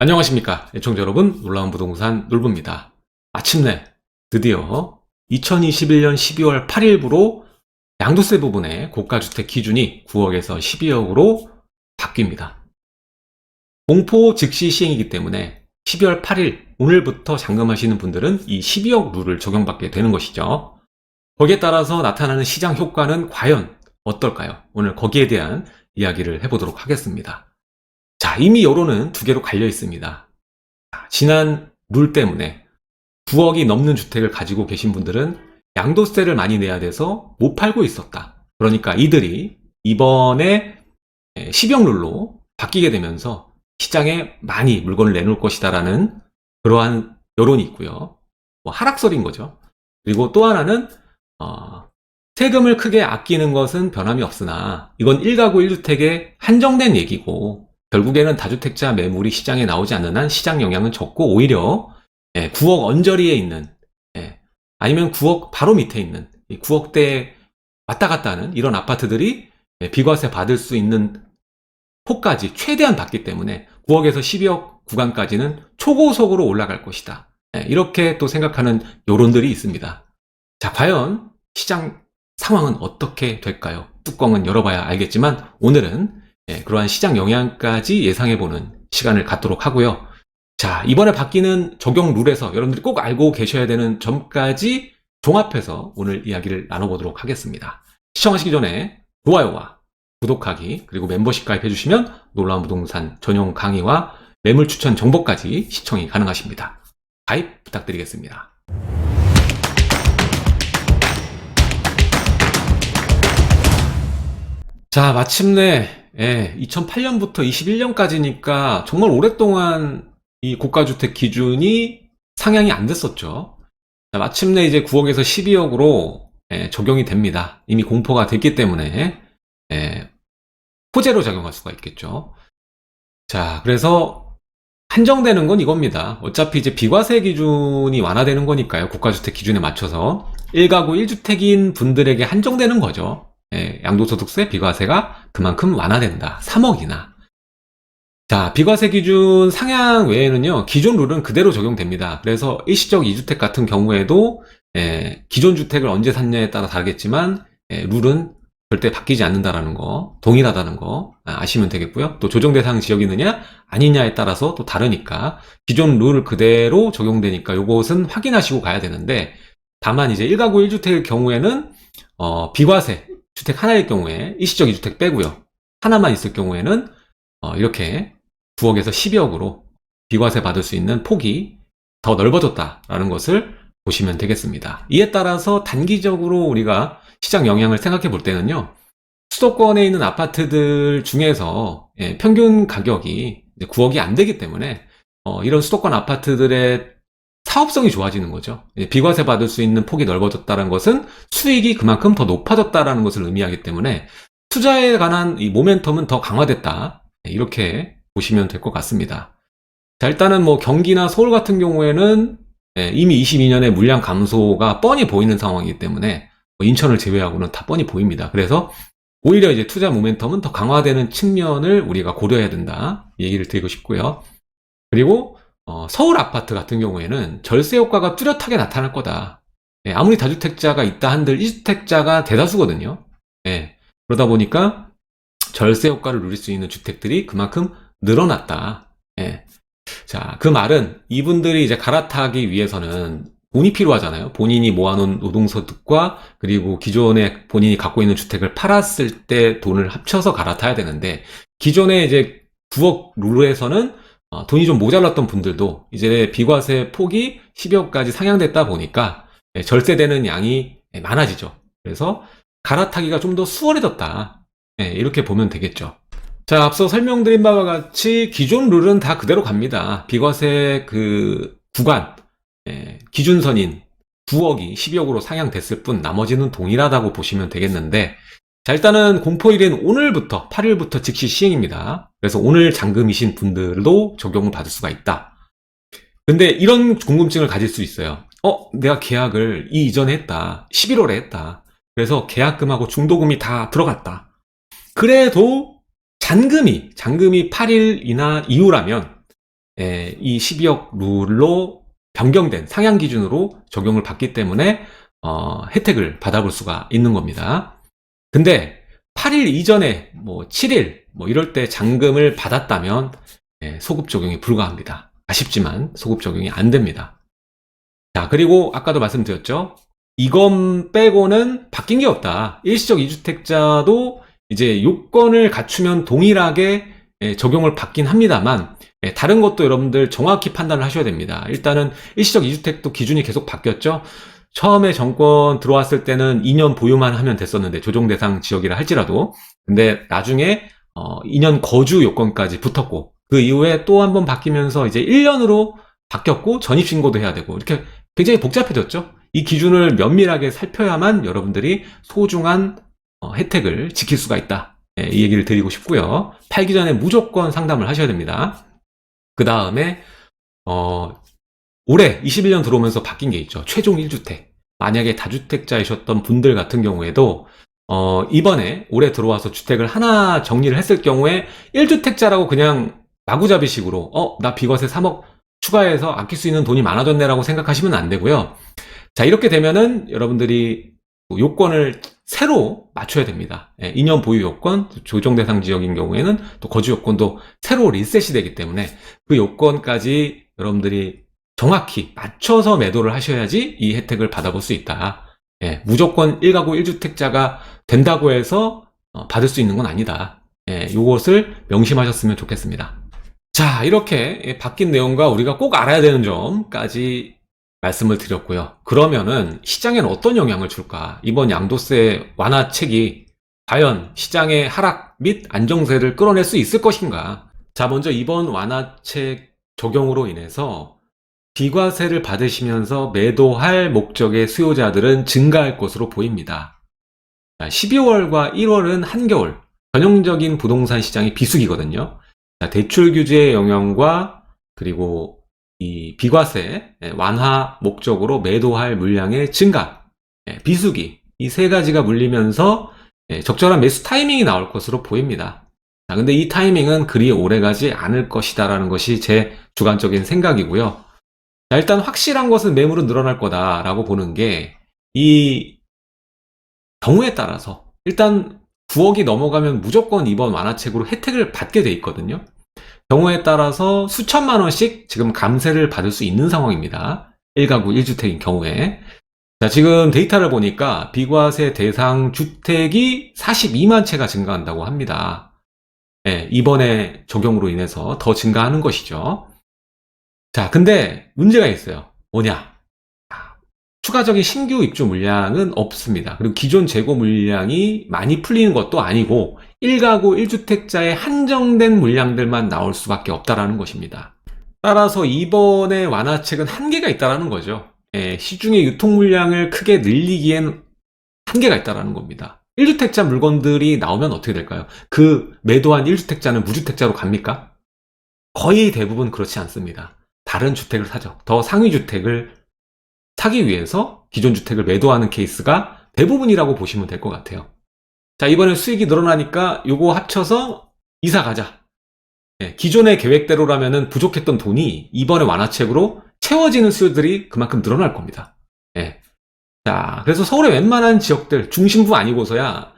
안녕하십니까 애청자 여러분, 놀라운 부동산 놀부입니다. 마침내 드디어 2021년 12월 8일부로 양도세 부분의 고가주택 기준이 9억에서 12억으로 바뀝니다. 공포 즉시 시행이기 때문에 12월 8일 오늘부터 잔금하시는 분들은 이 12억 룰을 적용받게 되는 것이죠. 거기에 따라서 나타나는 시장 효과는 과연 어떨까요? 오늘 거기에 대한 이야기를 해보도록 하겠습니다. 자, 이미 여론은 두 개로 갈려 있습니다. 지난 룰 때문에 9억이 넘는 주택을 가지고 계신 분들은 양도세를 많이 내야 돼서 못 팔고 있었다. 그러니까 이들이 이번에 10억 룰로 바뀌게 되면서 시장에 많이 물건을 내놓을 것이다라는 그러한 여론이 있고요. 하락설인 거죠. 그리고 또 하나는 세금을 크게 아끼는 것은 변함이 없으나 이건 1가구 1주택에 한정된 얘기고 결국에는 다주택자 매물이 시장에 나오지 않는 한 시장 영향은 적고 오히려 9억 언저리에 있는 아니면 9억 바로 밑에 있는 9억대 왔다 갔다 하는 이런 아파트들이 비과세 받을 수 있는 폭까지 최대한 받기 때문에 9억에서 12억 구간까지는 초고속으로 올라갈 것이다. 이렇게 또 생각하는 여론들이 있습니다. 자, 과연 시장 상황은 어떻게 될까요? 뚜껑은 열어봐야 알겠지만 오늘은 그러한 시장 영향까지 예상해보는 시간을 갖도록 하고요. 자, 이번에 바뀌는 적용 룰에서 여러분들이 꼭 알고 계셔야 되는 점까지 종합해서 오늘 이야기를 나눠보도록 하겠습니다. 시청하시기 전에 좋아요와 구독하기 그리고 멤버십 가입해주시면 놀라운 부동산 전용 강의와 매물 추천 정보까지 시청이 가능하십니다. 가입 부탁드리겠습니다. 자, 마침내 2008년부터 21년까지니까 정말 오랫동안 이 고가주택 기준이 상향이 안 됐었죠. 자, 마침내 이제 9억에서 12억으로 적용이 됩니다. 이미 공포가 됐기 때문에 호재로 작용할 수가 있겠죠. 자, 그래서 한정되는 건 이겁니다. 어차피 이제 비과세 기준이 완화되는 거니까요. 고가주택 기준에 맞춰서 1가구 1주택인 분들에게 한정되는 거죠. 양도소득세 비과세가 그만큼 완화된다. 3억이나. 자, 비과세 기준 상향 외에는요, 기존 룰은 그대로 적용됩니다. 그래서 일시적 2주택 같은 경우에도 기존 주택을 언제 샀냐에 따라 다르겠지만 룰은 절대 바뀌지 않는다라는 거, 동일하다는 거 아시면 되겠고요. 또 조정 대상 지역이 있느냐 아니냐에 따라서 또 다르니까 기존 룰 그대로 적용되니까 요것은 확인하시고 가야 되는데, 다만 이제 1가구 1주택의 경우에는 비과세 주택 하나일 경우에 일시적 2주택 빼고요. 하나만 있을 경우에는 이렇게 9억에서 12억으로 비과세 받을 수 있는 폭이 더 넓어졌다라는 것을 보시면 되겠습니다. 이에 따라서 단기적으로 우리가 시장 영향을 생각해 볼 때는요, 수도권에 있는 아파트들 중에서 평균 가격이 9억이 안 되기 때문에 이런 수도권 아파트들의 사업성이 좋아지는 거죠. 비과세 받을 수 있는 폭이 넓어졌다는 것은 수익이 그만큼 더 높아졌다는 것을 의미하기 때문에 투자에 관한 이 모멘텀은 더 강화됐다. 이렇게 보시면 될 것 같습니다. 자, 일단은 뭐 경기나 서울 같은 경우에는 이미 22년에 물량 감소가 뻔히 보이는 상황이기 때문에 인천을 제외하고는 다 뻔히 보입니다. 그래서 오히려 이제 투자 모멘텀은 더 강화되는 측면을 우리가 고려해야 된다. 이 얘기를 드리고 싶고요. 그리고 서울 아파트 같은 경우에는 절세 효과가 뚜렷하게 나타날 거다. 아무리 다주택자가 있다 한들 1주택자가 대다수거든요. 그러다 보니까 절세 효과를 누릴 수 있는 주택들이 그만큼 늘어났다. 자, 그 말은 이분들이 이제 갈아타기 위해서는 돈이 필요하잖아요. 본인이 모아놓은 노동소득과 그리고 기존에 본인이 갖고 있는 주택을 팔았을 때 돈을 합쳐서 갈아타야 되는데, 기존에 이제 9억 룰에서는 돈이 좀 모자랐던 분들도 이제 비과세 폭이 12억까지 상향됐다 보니까 절세되는 양이 많아지죠. 그래서 갈아타기가 좀 더 수월해졌다. 이렇게 보면 되겠죠. 자, 앞서 설명드린 바와 같이 기존 룰은 다 그대로 갑니다. 비과세 그 구간, 기준선인 9억이 12억으로 상향됐을 뿐 나머지는 동일하다고 보시면 되겠는데, 자, 일단은 공포일인 오늘부터 8일부터 즉시 시행입니다. 그래서 오늘 잔금이신 분들도 적용을 받을 수가 있다. 근데 이런 궁금증을 가질 수 있어요. 내가 계약을 이전에 했다. 11월에 했다. 그래서 계약금하고 중도금이 다 들어갔다. 그래도 잔금이 8일이나 이후라면 이 12억 룰로 변경된 상향 기준으로 적용을 받기 때문에 혜택을 받아볼 수가 있는 겁니다. 근데 8일 이전에 7일 이럴 때 잔금을 받았다면 소급 적용이 불가합니다. 아쉽지만 소급 적용이 안 됩니다. 자, 그리고 아까도 말씀드렸죠. 이건 빼고는 바뀐 게 없다. 일시적 2주택자도 이제 요건을 갖추면 동일하게 적용을 받긴 합니다만 다른 것도 여러분들 정확히 판단을 하셔야 됩니다. 일단은 일시적 2주택도 기준이 계속 바뀌었죠. 처음에 정권 들어왔을 때는 2년 보유만 하면 됐었는데 조정 대상 지역이라 할지라도, 근데 나중에 2년 거주 요건까지 붙었고, 그 이후에 또 한 번 바뀌면서 이제 1년으로 바뀌었고 전입신고도 해야 되고, 이렇게 굉장히 복잡해졌죠. 이 기준을 면밀하게 살펴야만 여러분들이 소중한 혜택을 지킬 수가 있다. 이 얘기를 드리고 싶고요. 팔기 전에 무조건 상담을 하셔야 됩니다. 그 다음에 올해 21년 들어오면서 바뀐 게 있죠. 최종 1주택. 만약에 다주택자이셨던 분들 같은 경우에도 이번에 올해 들어와서 주택을 하나 정리를 했을 경우에 1주택자라고 그냥 마구잡이식으로 나 비과세 3억 추가해서 아낄 수 있는 돈이 많아졌네 라고 생각하시면 안 되고요. 자, 이렇게 되면은 여러분들이 요건을 새로 맞춰야 됩니다. 2년 보유 요건, 조정 대상 지역인 경우에는 또 거주 요건도 새로 리셋이 되기 때문에 그 요건까지 여러분들이 정확히 맞춰서 매도를 하셔야지 이 혜택을 받아볼 수 있다. 무조건 1가구 1주택자가 된다고 해서 받을 수 있는 건 아니다. 요것을 명심하셨으면 좋겠습니다. 자, 이렇게 바뀐 내용과 우리가 꼭 알아야 되는 점까지 말씀을 드렸고요. 그러면은 시장에는 어떤 영향을 줄까? 이번 양도세 완화책이 과연 시장의 하락 및 안정세를 끌어낼 수 있을 것인가? 자, 먼저 이번 완화책 적용으로 인해서 비과세를 받으시면서 매도할 목적의 수요자들은 증가할 것으로 보입니다. 12월과 1월은 한겨울, 전형적인 부동산 시장이 비수기거든요. 대출 규제의 영향과 그리고 이 비과세 완화 목적으로 매도할 물량의 증가, 비수기, 이 세 가지가 물리면서 적절한 매수 타이밍이 나올 것으로 보입니다. 근데 이 타이밍은 그리 오래가지 않을 것이다라는 것이 제 주관적인 생각이고요. 일단 확실한 것은 매물은 늘어날 거다라고 보는 게, 이 경우에 따라서 일단 9억이 넘어가면 무조건 이번 완화책으로 혜택을 받게 돼 있거든요. 경우에 따라서 수천만 원씩 지금 감세를 받을 수 있는 상황입니다. 1가구 1주택인 경우에. 자, 지금 데이터를 보니까 비과세 대상 주택이 42만 채가 증가한다고 합니다. 이번에 적용으로 인해서 더 증가하는 것이죠. 자, 근데 문제가 있어요. 뭐냐? 추가적인 신규 입주 물량은 없습니다. 그리고 기존 재고 물량이 많이 풀리는 것도 아니고 1가구 1주택자의 한정된 물량들만 나올 수밖에 없다라는 것입니다. 따라서 이번에 완화책은 한계가 있다라는 거죠. 시중의 유통 물량을 크게 늘리기엔 한계가 있다라는 겁니다. 1주택자 물건들이 나오면 어떻게 될까요? 그 매도한 1주택자는 무주택자로 갑니까? 거의 대부분 그렇지 않습니다. 다른 주택을 사죠. 더 상위 주택을 사기 위해서 기존 주택을 매도하는 케이스가 대부분이라고 보시면 될 것 같아요. 자, 이번에 수익이 늘어나니까 요거 합쳐서 이사 가자. 기존의 계획대로라면은 부족했던 돈이 이번에 완화책으로 채워지는 수요들이 그만큼 늘어날 겁니다. 자, 그래서 서울의 웬만한 지역들, 중심부 아니고서야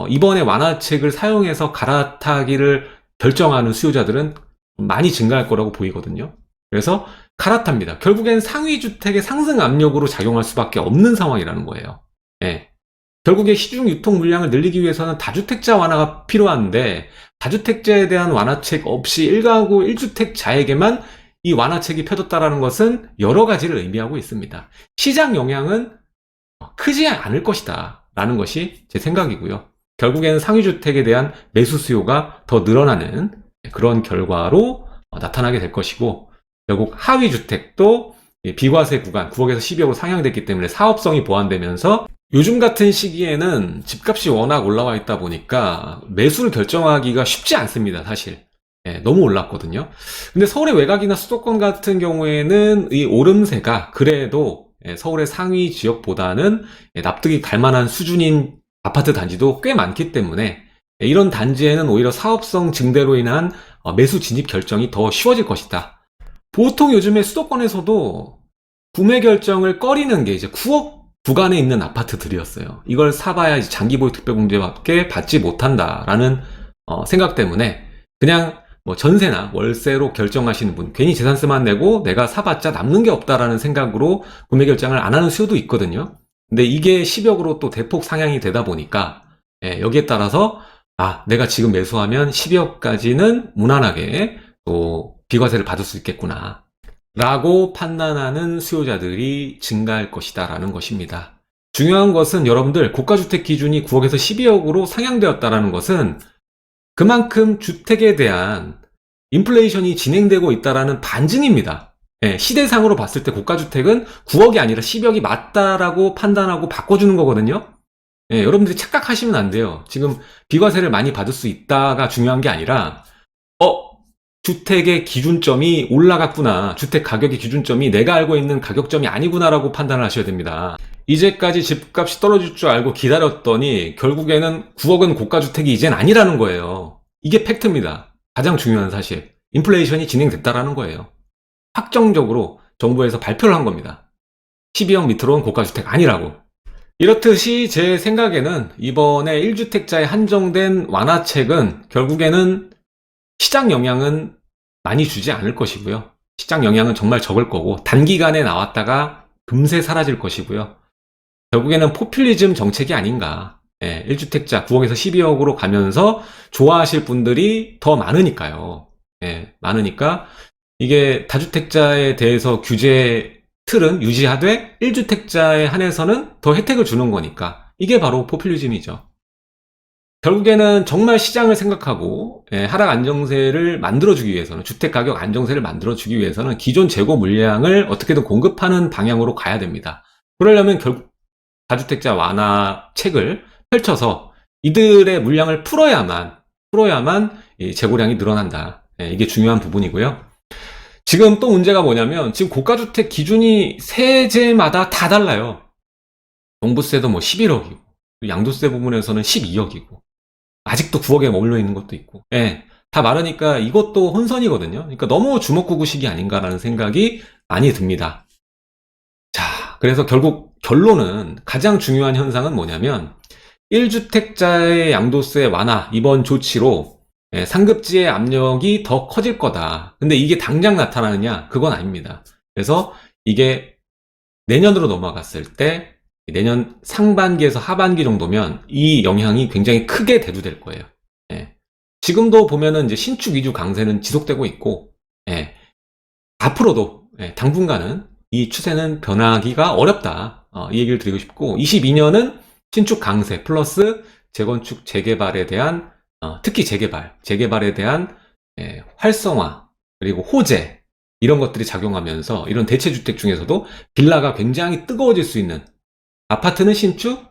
이번에 완화책을 사용해서 갈아타기를 결정하는 수요자들은 많이 증가할 거라고 보이거든요. 그래서 갈아탑니다. 결국엔 상위 주택의 상승 압력으로 작용할 수밖에 없는 상황이라는 거예요. 결국에 시중 유통 물량을 늘리기 위해서는 다주택자 완화가 필요한데, 다주택자에 대한 완화책 없이 1가구 1주택자에게만 이 완화책이 펴졌다는 것은 여러 가지를 의미하고 있습니다. 시장 영향은 크지 않을 것이다 라는 것이 제 생각이고요. 결국에는 상위 주택에 대한 매수 수요가 더 늘어나는 그런 결과로 나타나게 될 것이고, 결국 하위 주택도 비과세 구간 9억에서 12억으로 상향됐기 때문에 사업성이 보완되면서 요즘 같은 시기에는 집값이 워낙 올라와 있다 보니까 매수를 결정하기가 쉽지 않습니다, 사실. 너무 올랐거든요. 근데 서울의 외곽이나 수도권 같은 경우에는 이 오름세가 그래도 서울의 상위 지역보다는 납득이 갈 만한 수준인 아파트 단지도 꽤 많기 때문에 이런 단지에는 오히려 사업성 증대로 인한 매수 진입 결정이 더 쉬워질 것이다. 보통 요즘에 수도권에서도 구매 결정을 꺼리는 게 이제 9억 구간에 있는 아파트들이었어요. 이걸 사봐야 이제 장기보유 특별공제밖에 받지 못한다라는 생각 때문에 그냥 뭐 전세나 월세로 결정하시는 분, 괜히 재산세만 내고 내가 사봤자 남는 게 없다라는 생각으로 구매 결정을 안 하는 수요도 있거든요. 근데 이게 10억으로 또 대폭 상향이 되다 보니까 여기에 따라서 내가 지금 매수하면 12억까지는 무난하게 또 비과세를 받을 수 있겠구나 라고 판단하는 수요자들이 증가할 것이다 라는 것입니다. 중요한 것은 여러분들 고가주택 기준이 9억에서 12억으로 상향되었다는 것은 그만큼 주택에 대한 인플레이션이 진행되고 있다는 반증입니다. 시대상으로 봤을 때 고가주택은 9억이 아니라 10억이 맞다라고 판단하고 바꿔주는 거거든요. 여러분들이 착각하시면 안 돼요. 지금 비과세를 많이 받을 수 있다가 중요한 게 아니라 주택의 기준점이 올라갔구나. 주택 가격의 기준점이 내가 알고 있는 가격점이 아니구나라고 판단을 하셔야 됩니다. 이제까지 집값이 떨어질 줄 알고 기다렸더니 결국에는 9억은 고가주택이 이젠 아니라는 거예요. 이게 팩트입니다. 가장 중요한 사실. 인플레이션이 진행됐다라는 거예요. 확정적으로 정부에서 발표를 한 겁니다. 12억 밑으로는 고가주택 아니라고. 이렇듯이 제 생각에는 이번에 1주택자에 한정된 완화책은 결국에는 시장 영향은 많이 주지 않을 것이고요. 시장 영향은 정말 적을 거고 단기간에 나왔다가 금세 사라질 것이고요. 결국에는 포퓰리즘 정책이 아닌가. 1주택자 9억에서 12억으로 가면서 좋아하실 분들이 더 많으니까요. 많으니까 이게 다주택자에 대해서 규제 틀은 유지하되 1주택자에 한해서는 더 혜택을 주는 거니까 이게 바로 포퓰리즘이죠. 결국에는 정말 시장을 생각하고 하락 안정세를 만들어주기 위해서는 주택가격 안정세를 만들어주기 위해서는 기존 재고 물량을 어떻게든 공급하는 방향으로 가야 됩니다. 그러려면 결국 다주택자 완화책을 펼쳐서 이들의 물량을 풀어야만 이 재고량이 늘어난다. 이게 중요한 부분이고요. 지금 또 문제가 뭐냐면 지금 고가주택 기준이 세제마다 다 달라요. 종부세도 뭐 11억이고 양도세 부분에서는 12억이고 아직도 9억에 머물러 있는 것도 있고 다 많으니까 이것도 혼선이거든요. 그러니까 너무 주먹구구식이 아닌가라는 생각이 많이 듭니다. 자, 그래서 결국 결론은 가장 중요한 현상은 뭐냐면 1주택자의 양도세 완화 이번 조치로 상급지의 압력이 더 커질 거다. 근데 이게 당장 나타나느냐? 그건 아닙니다. 그래서 이게 내년으로 넘어갔을 때 내년 상반기에서 하반기 정도면 이 영향이 굉장히 크게 대두될 거예요. 지금도 보면은 이제 신축 위주 강세는 지속되고 있고, 앞으로도 당분간은 이 추세는 변하기가 어렵다. 이 얘기를 드리고 싶고, 22년은 신축 강세 플러스 재건축 재개발에 대한 특히 재개발에 대한 활성화 그리고 호재 이런 것들이 작용하면서 이런 대체주택 중에서도 빌라가 굉장히 뜨거워질 수 있는 아파트는 신축,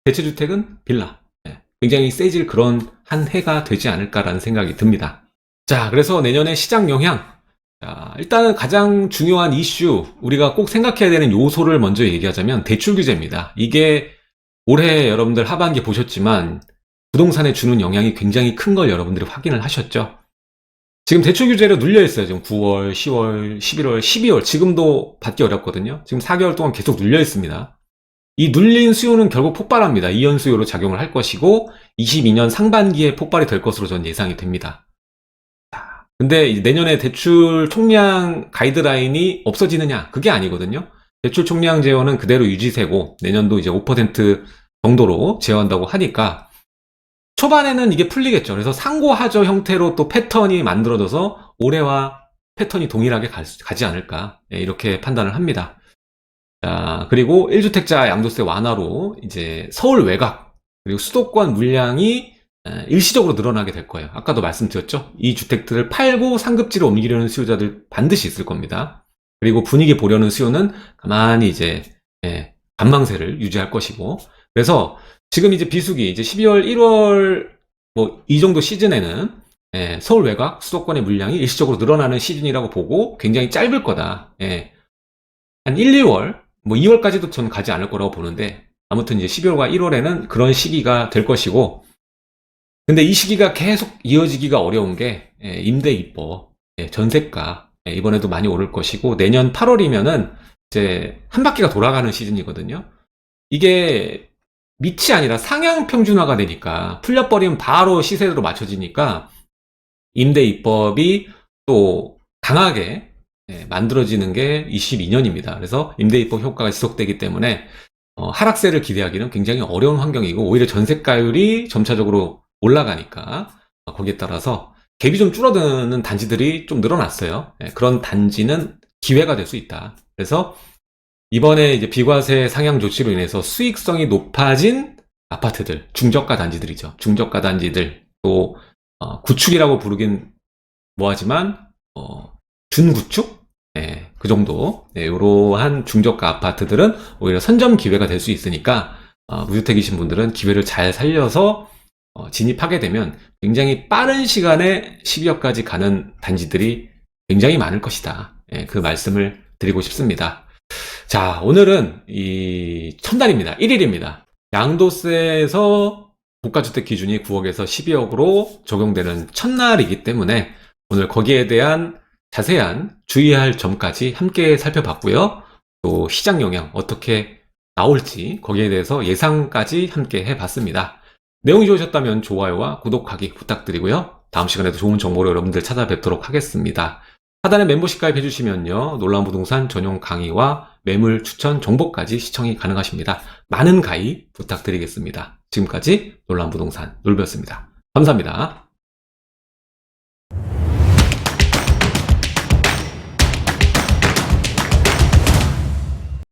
대체주택은 빌라 굉장히 세질 그런 한 해가 되지 않을까라는 생각이 듭니다. 자, 그래서 내년에 시장 영향 일단은 가장 중요한 이슈 우리가 꼭 생각해야 되는 요소를 먼저 얘기하자면 대출 규제입니다. 이게 올해 여러분들 하반기 보셨지만 부동산에 주는 영향이 굉장히 큰 걸 여러분들이 확인을 하셨죠. 지금 대출 규제로 눌려 있어요. 지금 9월, 10월, 11월, 12월 지금도 받기 어렵거든요. 지금 4개월 동안 계속 눌려 있습니다. 이 눌린 수요는 결국 폭발합니다. 이연 수요로 작용을 할 것이고 22년 상반기에 폭발이 될 것으로 전 예상이 됩니다. 근데 내년에 대출 총량 가이드라인이 없어지느냐? 그게 아니거든요. 대출 총량 제어는 그대로 유지세고 내년도 이제 5% 정도로 제어한다고 하니까 초반에는 이게 풀리겠죠. 그래서 상고하저 형태로 또 패턴이 만들어져서 올해와 패턴이 동일하게 가지 않을까 이렇게 판단을 합니다. 자, 그리고 1주택자 양도세 완화로 이제 서울 외곽 그리고 수도권 물량이 일시적으로 늘어나게 될 거예요. 아까도 말씀드렸죠. 이 주택들을 팔고 상급지로 옮기려는 수요자들 반드시 있을 겁니다. 그리고 분위기 보려는 수요는 가만히 이제 관망세를 유지할 것이고 그래서 지금 이제 비수기 이제 12월 1월 뭐 이 정도 시즌에는 서울 외곽 수도권의 물량이 일시적으로 늘어나는 시즌이라고 보고 굉장히 짧을 거다. 한 1, 2월 뭐 2월까지도 저는 가지 않을 거라고 보는데 아무튼 이제 12월과 1월에는 그런 시기가 될 것이고 근데 이 시기가 계속 이어지기가 어려운 게 임대 입법, 전세가 이번에도 많이 오를 것이고, 내년 8월이면은 이제 한 바퀴가 돌아가는 시즌이거든요. 이게 밑이 아니라 상향 평준화가 되니까, 풀려버리면 바로 시세로 맞춰지니까 임대 입법이 또 강하게 만들어지는 게 22년입니다. 그래서 임대 입법 효과가 지속되기 때문에 하락세를 기대하기는 굉장히 어려운 환경이고, 오히려 전세가율이 점차적으로 올라가니까 거기에 따라서 갭이 좀 줄어드는 단지들이 좀 늘어났어요. 그런 단지는 기회가 될 수 있다. 그래서 이번에 이제 비과세 상향 조치로 인해서 수익성이 높아진 아파트들, 중저가 단지들이죠. 중저가 단지들, 또 구축이라고 부르긴 뭐하지만 준구축? 그 정도. 이러한 중저가 아파트들은 오히려 선점 기회가 될 수 있으니까 무주택이신 분들은 기회를 잘 살려서 진입하게 되면 굉장히 빠른 시간에 12억까지 가는 단지들이 굉장히 많을 것이다. 그 말씀을 드리고 싶습니다. 자, 오늘은 이 첫날입니다. 1일입니다. 양도세에서 고가주택 기준이 9억에서 12억으로 적용되는 첫날이기 때문에 오늘 거기에 대한 자세한 주의할 점까지 함께 살펴봤고요. 또 시장 영향 어떻게 나올지 거기에 대해서 예상까지 함께 해봤습니다. 내용이 좋으셨다면 좋아요와 구독하기 부탁드리고요. 다음 시간에도 좋은 정보로 여러분들 찾아뵙도록 하겠습니다. 하단에 멤버십 가입해주시면요, 놀라운 부동산 전용 강의와 매물 추천 정보까지 시청이 가능하십니다. 많은 가입 부탁드리겠습니다. 지금까지 놀라운 부동산 놀배였습니다. 감사합니다.